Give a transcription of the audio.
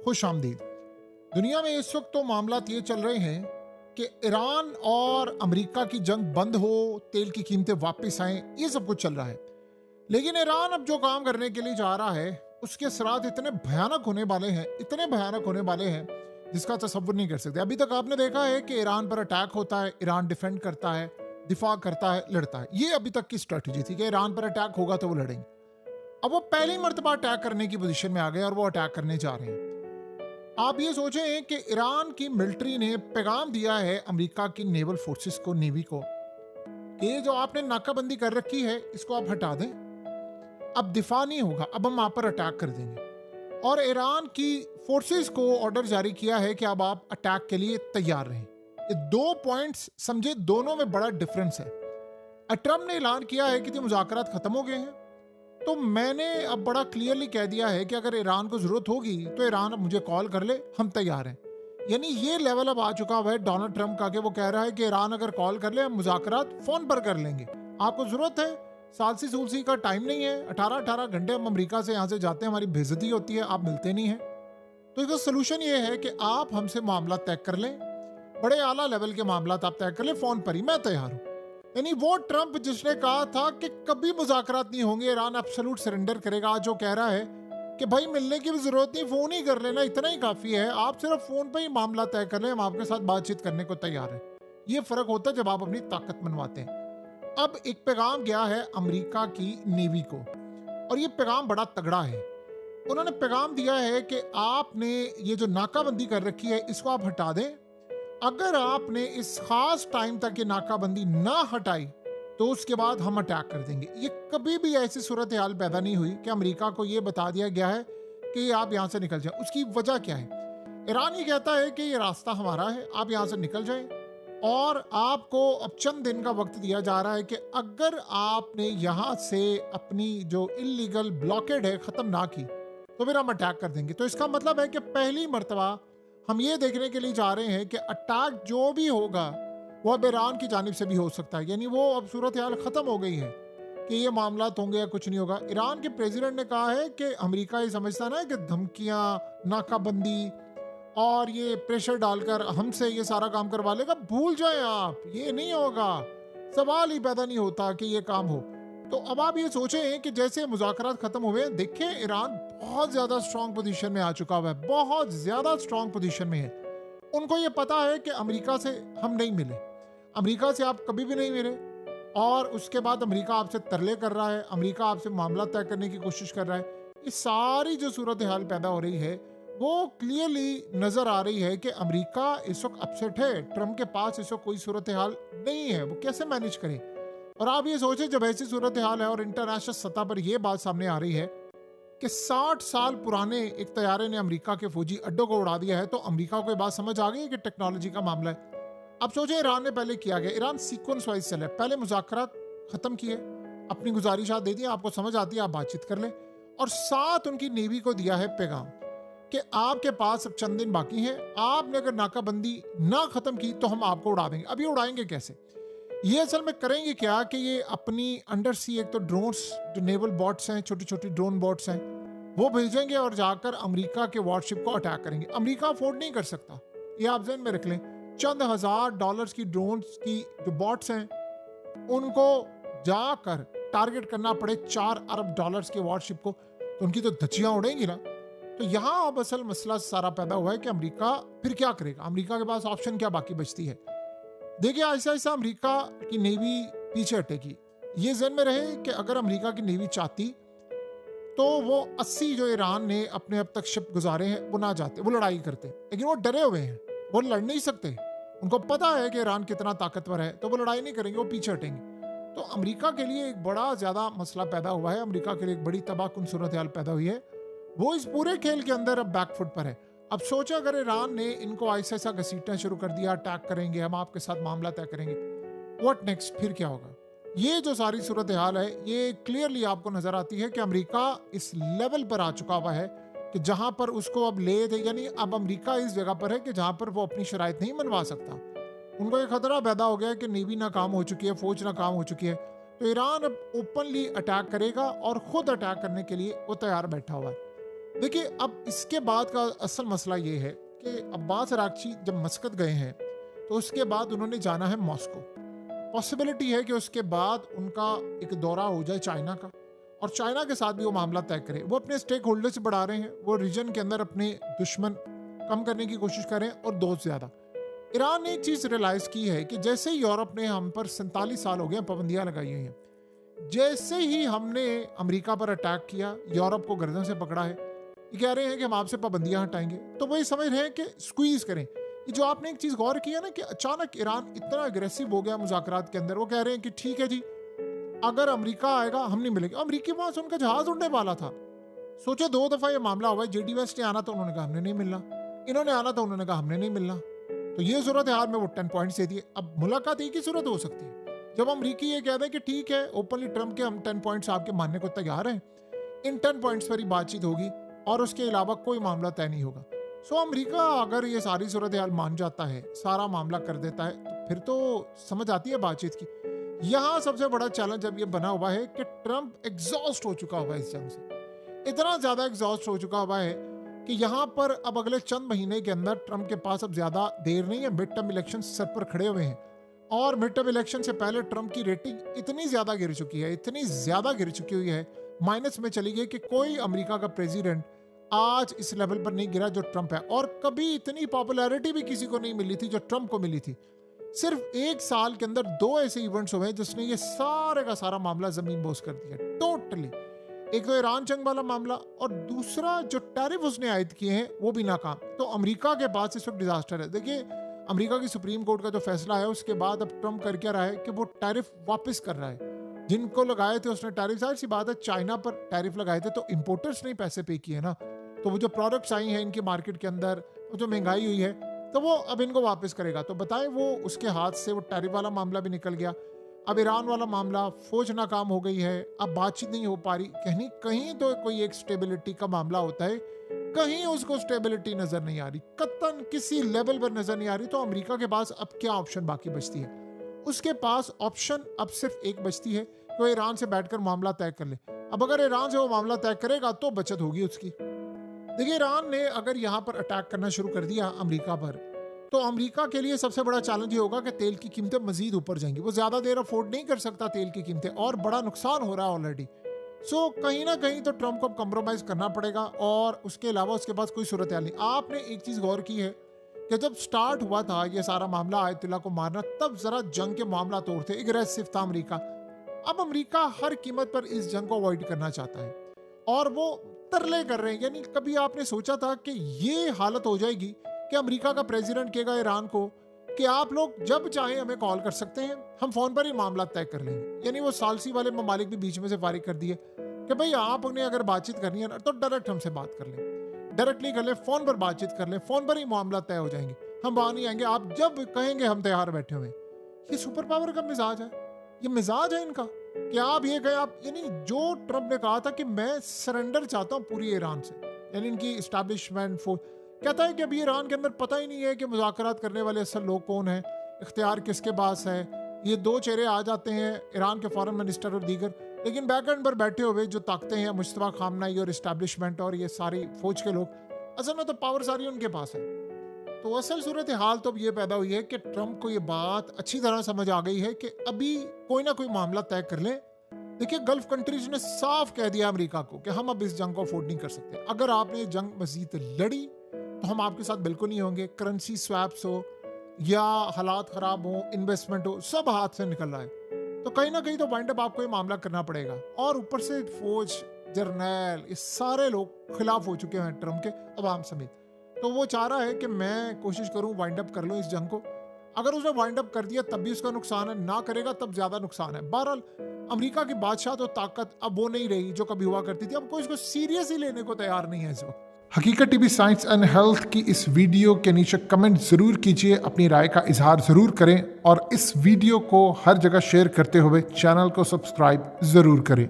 खुश आमदीद। दुनिया में इस वक्त तो मामला ये चल रहे हैं कि ईरान और अमेरिका की जंग बंद हो, तेल की कीमतें वापस आएं, ये सब कुछ चल रहा है। लेकिन ईरान अब जो काम करने के लिए जा रहा है उसके असरात इतने भयानक होने वाले हैं, इतने भयानक होने वाले हैं जिसका तसव्वुर नहीं कर सकते। अभी तक आपने देखा है कि ईरान पर अटैक होता है, ईरान डिफेंड करता है, दिफा करता है, लड़ता है। ये अभी तक की स्ट्रेटजी थी कि ईरान पर अटैक होगा तो वो लड़ेंगे। अब वो पहली मर्तबा अटैक करने की पोजीशन में आ गए और वो अटैक करने जा रहे हैं। आप ये सोचें कि ईरान की मिलिट्री ने पैगाम दिया है अमेरिका की नेवल फोर्सेस को, नेवी को, ये जो आपने नाकाबंदी कर रखी है इसको आप हटा दें, अब दिफा नहीं होगा, अब हम आप पर अटैक कर देंगे। और ईरान की फोर्सेस को ऑर्डर जारी किया है कि अब आप अटैक के लिए तैयार रहें। ये दो पॉइंट्स समझे, दोनों में बड़ा डिफरेंस है। ट्रम्प ने ऐलान किया है कि मुज़ाकरात खत्म हो गए हैं, तो मैंने अब बड़ा क्लियरली कह दिया है कि अगर ईरान को जरूरत होगी तो ईरान अब मुझे कॉल कर ले, हम तैयार हैं। यानी ये लेवल अब आ चुका है डोनाल्ड ट्रम्प का कि वो कह रहा है कि ईरान अगर कॉल कर ले हम मुज़ाकरात फोन पर कर लेंगे। आपको जरूरत है, सालसी सूलसी का टाइम नहीं है। 18-18 घंटे हम अमेरिका से यहाँ से जाते हैं, हमारी बेइज्जती होती है, आप मिलते नहीं हैं। तो इसका सोल्यूशन ये है कि आप हमसे मामला तय कर लें, बड़े आला लेवल के मामला आप तय कर लें फोन पर ही, मैं तैयार हूँ। यानी वो ट्रम्प जिसने कहा था कि कभी मुज़ाकरात नहीं होंगे, ईरान एब्सोल्यूट सरेंडर करेगा, आज जो कह रहा है कि भाई मिलने की भी जरूरत नहीं, फोन ही कर लेना, इतना ही काफी है, आप सिर्फ फोन पे ही मामला तय कर लें, हम आपके साथ बातचीत करने को तैयार हैं। ये फर्क होता है जब आप अपनी ताकत मनवाते हैं। अब एक पैगाम गया है अमेरिका की नेवी को और ये पैगाम बड़ा तगड़ा है। उन्होंने पैगाम दिया है कि आपने ये जो नाकाबंदी कर रखी है इसको आप हटा दें। अगर आपने इस खास टाइम तक ये नाकाबंदी ना हटाई तो उसके बाद हम अटैक कर देंगे। ये कभी भी ऐसी सूरत हाल पैदा नहीं हुई कि अमेरिका को ये बता दिया गया है कि आप यहाँ से निकल जाएं। उसकी वजह क्या है? ईरान ये कहता है कि ये रास्ता हमारा है, आप यहाँ से निकल जाएं और आपको अब चंद दिन का वक्त दिया जा रहा है कि अगर आपने यहाँ से अपनी जो इलीगल ब्लॉकेड है ख़त्म ना की तो फिर हम अटैक कर देंगे। तो इसका मतलब है कि पहली मर्तबा हम ये देखने के लिए जा रहे हैं कि अटैक जो भी होगा वो अब ईरान की जानिब से भी हो सकता है। यानी वो अब सूरत हाल ख़त्म हो गई है कि ये मामला होंगे या कुछ नहीं होगा। ईरान के प्रेसिडेंट ने कहा है कि अमेरिका ये समझता ना कि धमकियाँ, नाकाबंदी और ये प्रेशर डालकर हमसे ये सारा काम करवा लेगा, भूल जाएं आप, ये नहीं होगा, सवाल ही पैदा नहीं होता कि ये काम हो। तो अब आप ये सोचें कि जैसे मुज़ाकरात खत्म हुए, देखें ईरान बहुत ज्यादा स्ट्रॉन्ग पोजीशन में आ चुका हुआ है, बहुत ज्यादा स्ट्रॉन्ग पोजीशन में है। उनको ये पता है कि अमेरिका से हम नहीं मिले, अमेरिका से आप कभी भी नहीं मिले, और उसके बाद अमेरिका आपसे तरले कर रहा है, अमेरिका आपसे मामला तय करने की कोशिश कर रहा है। ये सारी जो सूरत हाल पैदा हो रही है वो क्लियरली नजर आ रही है कि अमेरिका इस वक्त अपसेट है। ट्रम्प के पास इस वक्त कोई सूरत हाल नहीं है, वो कैसे मैनेज करे। और आप ये सोचें जब ऐसी सूरत हाल है और इंटरनेशनल सतह पर यह बात सामने आ रही है कि 60 साल पुराने एक तैयारे ने अमेरिका के फौजी अड्डों को उड़ा दिया है, तो अमेरिका को ये बात समझ आ गई है कि टेक्नोलॉजी का मामला है। अब सोचें ईरान ने पहले किया गया, ईरान सीक्वेंस वाइज चले, पहले मुज़ाकरात खत्म किए, अपनी गुजारिशात दे दी, आपको समझ आती है आप बातचीत कर लें, और साथ उनकी नेवी को दिया है पैगाम कि आपके पास अब चंद दिन बाकी हैं, आपने अगर नाकाबंदी ना खत्म की तो हम आपको उड़ा देंगे। अब ये उड़ाएंगे कैसे? ये असल में करेंगे क्या कि ये अपनी अंडर सी एक तो ड्रोन्स, जो नेवल बॉट्स हैं, छोटी छोटी ड्रोन बॉट्स हैं, वो भेजेंगे और जाकर अमेरिका के वॉरशिप को अटैक करेंगे। अमेरिका अफोर्ड नहीं कर सकता, ये आप ज़हन में रख लें। चंद हजार डॉलर्स की ड्रोन्स की जो बॉट्स हैं उनको जाकर टारगेट करना पड़े 4 अरब डॉलर्स के वॉरशिप को, तो उनकी तो धज्जियां उड़ेंगी ना। तो यहाँ अब असल मसला सारा पैदा हुआ है कि अमेरिका फिर क्या करेगा, अमेरिका के पास ऑप्शन क्या बाकी बचती है। देखिए ऐसा ऐसा अमेरिका की नेवी पीछे हटेगी। ये जहन में रहे कि अगर अमेरिका की नेवी चाहती तो वो 80 जो ईरान ने अपने अब तक शिप गुजारे हैं वो ना जाते, वो लड़ाई करते, लेकिन वो डरे हुए हैं, वो लड़ नहीं सकते, उनको पता है कि ईरान कितना ताकतवर है, तो वो लड़ाई नहीं करेंगे, वो पीछे हटेंगे। तो अमेरिका के लिए एक बड़ा ज्यादा मसला पैदा हुआ है, अमेरिका के लिए एक बड़ी तबाहकुन सूरत हाल पैदा हुई है। वो इस पूरे खेल के अंदर अब बैकफुट पर है। अब सोचा अगर ईरान ने इनको ऐसा ऐसा घसीटना शुरू कर दिया, अटैक करेंगे, हम आपके साथ मामला तय करेंगे, व्हाट नेक्स्ट, फिर क्या होगा? ये जो सारी सूरत हाल है ये क्लियरली आपको नजर आती है कि अमेरिका इस लेवल पर आ चुका हुआ है कि जहां पर उसको अब ले दे, यानी अब अमेरिका इस जगह पर है कि जहां पर वो अपनी शराइत नहीं मनवा सकता। उनको एक खतरा पैदा हो गया है कि नेवी नाकाम हो चुकी है, फौज नाकाम हो चुकी है, तो ईरान अब ओपनली अटैक करेगा और खुद अटैक करने के लिए वो तैयार बैठा हुआ है। देखिए, अब इसके बाद का असल मसला ये है कि अब्बास अरागची जब मस्कत गए हैं तो उसके बाद उन्होंने जाना है मॉस्को। पॉसिबिलिटी है कि उसके बाद उनका एक दौरा हो जाए चाइना का, और चाइना के साथ भी वो मामला तय करें। वो अपने स्टेक होल्डर से बढ़ा रहे हैं, वो रीजन के अंदर अपने दुश्मन कम करने की कोशिश कर रहे हैं और दोस्त ज़्यादा। ईरान ने एक चीज़ रियलाइज़ की है कि जैसे ही यूरोप ने हम पर 47 साल हो गए पाबंदियाँ लगाई हुई हैं, जैसे ही हमने अमेरिका पर अटैक किया, यूरोप को गर्दन से पकड़ा है, ये कह रहे हैं कि हम आपसे पाबंदियाँ हटाएंगे। तो वही समझ रहे हैं कि स्क्वीज़ करें। ये जो आपने एक चीज़ गौर किया ना कि अचानक ईरान इतना अग्रेसिव हो गया मुज़ाकरात के अंदर, वो कह रहे हैं कि ठीक है जी, अगर अमेरिका आएगा हम नहीं मिलेंगे। अमेरिकी वहाँ से उनका जहाज उड़ने वाला था। सोचे 2 दफ़ा ये मामला हुआ है। जेडी वेस्ट ने आना था, उन्होंने कहा हमने नहीं मिलना। इन्होंने आना था, उन्होंने कहा हमने नहीं मिलना। तो ये सूरत हाल में वो 10 पॉइंट्स दे दिए। अब मुलाकात एक ही सूरत हो सकती है, जब अमरीकी ये कह दें कि ठीक है ओपनली ट्रम्प के हम 10 पॉइंट्स आपके मानने को तैयार हैं, इन 10 पॉइंट्स पर ही बातचीत होगी और उसके अलावा कोई मामला तय नहीं होगा। सो अमेरिका अगर ये सारी सूरत हाल मान जाता है, सारा मामला कर देता है, तो फिर तो समझ आती है बातचीत की। यहाँ सबसे बड़ा चैलेंज अब ये बना हुआ है कि ट्रम्प एग्जॉस्ट हो चुका हुआ है इस जंग से। इतना ज़्यादा एग्जॉस्ट हो चुका हुआ है कि यहाँ पर अब अगले चंद महीने के अंदर ट्रम्प के पास अब ज़्यादा देर नहीं है। मिड टर्म इलेक्शन सर पर खड़े हुए हैं और मिड टर्म इलेक्शन से पहले ट्रम्प की रेटिंग इतनी ज़्यादा गिर चुकी है, इतनी ज़्यादा गिर चुकी हुई है, माइनस में चली गई कि कोई अमेरिका का प्रेसिडेंट आज इस लेवल पर नहीं गिरा जो ट्रम्प है। और कभी इतनी पॉपुलैरिटी भी किसी को नहीं मिली थी जो ट्रम्प को मिली थी। सिर्फ 1 साल के अंदर 2 ऐसे इवेंट्स हुए जिसने ये सारे का सारा मामला जमीन बोस कर दिया टोटली। एक तो ईरान जंग वाला मामला और दूसरा जो टैरिफ उसने आयद किए हैं वो भी नाकाम। तो अमेरिका के पास इस वक्त डिजास्टर है। देखिए, अमेरिका की सुप्रीम कोर्ट का जो फैसला है उसके बाद अब ट्रम्प कर क्या रहा है कि वो टैरिफ वापस कर रहा है। जिनको लगाए थे उसने टैरिफ, जाहिर सी बात है चाइना पर टैरिफ लगाए थे तो इंपोर्टर्स ने पैसे पे किए ना। तो वो जो प्रोडक्ट्स आई हैं इनकी मार्केट के अंदर, वो जो महंगाई हुई है, तो वो अब इनको वापस करेगा। तो बताएं, वो उसके हाथ से वो टैरिफ वाला मामला भी निकल गया। अब ईरान वाला मामला, फौज नाकाम हो गई है, अब बातचीत नहीं हो पा रही। कहीं कहीं तो कोई एक स्टेबिलिटी का मामला होता है, कहीं उसको स्टेबिलिटी नजर नहीं आ रही, कतन किसी लेवल पर नजर नहीं आ रही। तो अमेरिका के पास अब क्या ऑप्शन बाकी बचती है? उसके पास ऑप्शन अब सिर्फ एक बचती है कि वो ईरान से बैठकर मामला तय कर ले। अब अगर ईरान से वो मामला तय करेगा तो बचत होगी उसकी। देखिए, ईरान ने अगर यहाँ पर अटैक करना शुरू कर दिया अमेरिका पर, तो अमेरिका के लिए सबसे बड़ा चैलेंज ये होगा कि तेल की कीमतें मजीद ऊपर जाएंगी। वो ज़्यादा देर अफोर्ड नहीं कर सकता तेल की कीमतें, और बड़ा नुकसान हो रहा है ऑलरेडी। सो कहीं ना कहीं तो ट्रम्प को कंप्रोमाइज़ करना पड़ेगा और उसके अलावा उसके पास कोई सूरत हाल नहीं। आपने एक चीज़ गौर की है कि जब स्टार्ट हुआ था ये सारा मामला आयतुल्ला को मारना, तब ज़रा जंग के मामला तोड़ थे, एग्रेसिव था अमरीका। अब अमरीका हर कीमत पर इस जंग को अवॉइड करना चाहता है और वो तरले कर रहे हैं। यानी कभी आपने सोचा था कि ये हालत हो जाएगी कि अमेरिका का प्रेसिडेंट कहेगा ईरान को कि आप लोग जब चाहें हमें कॉल कर सकते हैं, हम फोन पर ही मामला तय कर लेंगे। यानी वो सालसी वाले ममालिक भी बीच में से फारिग कर दिए कि भाई आपने अगर बातचीत करनी है ना तो डायरेक्ट हमसे बात कर लें, डायरेक्टली कर ले, फोन पर बातचीत कर ले, फोन पर ही मामला तय हो जाएंगे, हम वहां नहीं आएंगे, आप जब कहेंगे हम तैयार बैठे हुए। ये सुपर पावर का मिजाज है, ये मिजाज है इनका कि आप ये कहें आप, यानी जो ट्रम्प ने कहा था कि मैं सरेंडर चाहता हूँ पूरी ईरान से, यानी इनकी इस्टेब्लिशमेंट फोर्स कहता है कि अभी ईरान के अंदर पता ही नहीं है कि मुज़ाकरात करने वाले असल लोग कौन हैं, इख्तियार किसके पास है। ये 2 चेहरे आ जाते हैं, ईरान के फॉरेन मिनिस्टर और दीगर, लेकिन बैक एंड पर बैठे हुए जो ताकतें हैं, मुश्तबा खामनाई और इस्टेब्लिशमेंट और ये सारी फौज के लोग, असल में तो पावर सारी उनके पास है। तो असल सूरत हाल तो अब ये पैदा हुई है कि ट्रम्प को ये बात अच्छी तरह समझ आ गई है कि अभी कोई ना कोई मामला तय कर ले। देखिए, गल्फ कंट्रीज ने साफ कह दिया अमेरिका को कि हम अब इस जंग को अफोर्ड नहीं कर सकते। अगर आपने जंग मजीद लड़ी तो हम आपके साथ बिल्कुल नहीं होंगे। करेंसी स्वैप्स हो या हालात ख़राब हो, इन्वेस्टमेंट हो, सब हाथ से निकल रहा है। तो कहीं ना कहीं तो वाइंड अप आपको ये मामला करना पड़ेगा। और ऊपर से फौज, जर्नैल, ये सारे लोग खिलाफ हो चुके हैं ट्रम्प के, अवाम समेत। तो वो चाह रहा है कि मैं कोशिश करूं वाइंड अप कर लूं इस जंग को। अगर उसने वाइंड अप कर दिया तब भी उसका नुकसान है, ना करेगा तब ज़्यादा नुकसान है। बहरहाल अमेरिका की बादशाह तो ताकत अब वो नहीं रही जो कभी हुआ करती थी। अब कोई इसको सीरियसली लेने को तैयार नहीं है इस वक्त। हकीकत टीवी साइंस एंड हेल्थ की इस वीडियो के नीचे कमेंट ज़रूर कीजिए, अपनी राय का इजहार ज़रूर करें और इस वीडियो को हर जगह शेयर करते हुए चैनल को सब्सक्राइब ज़रूर करें।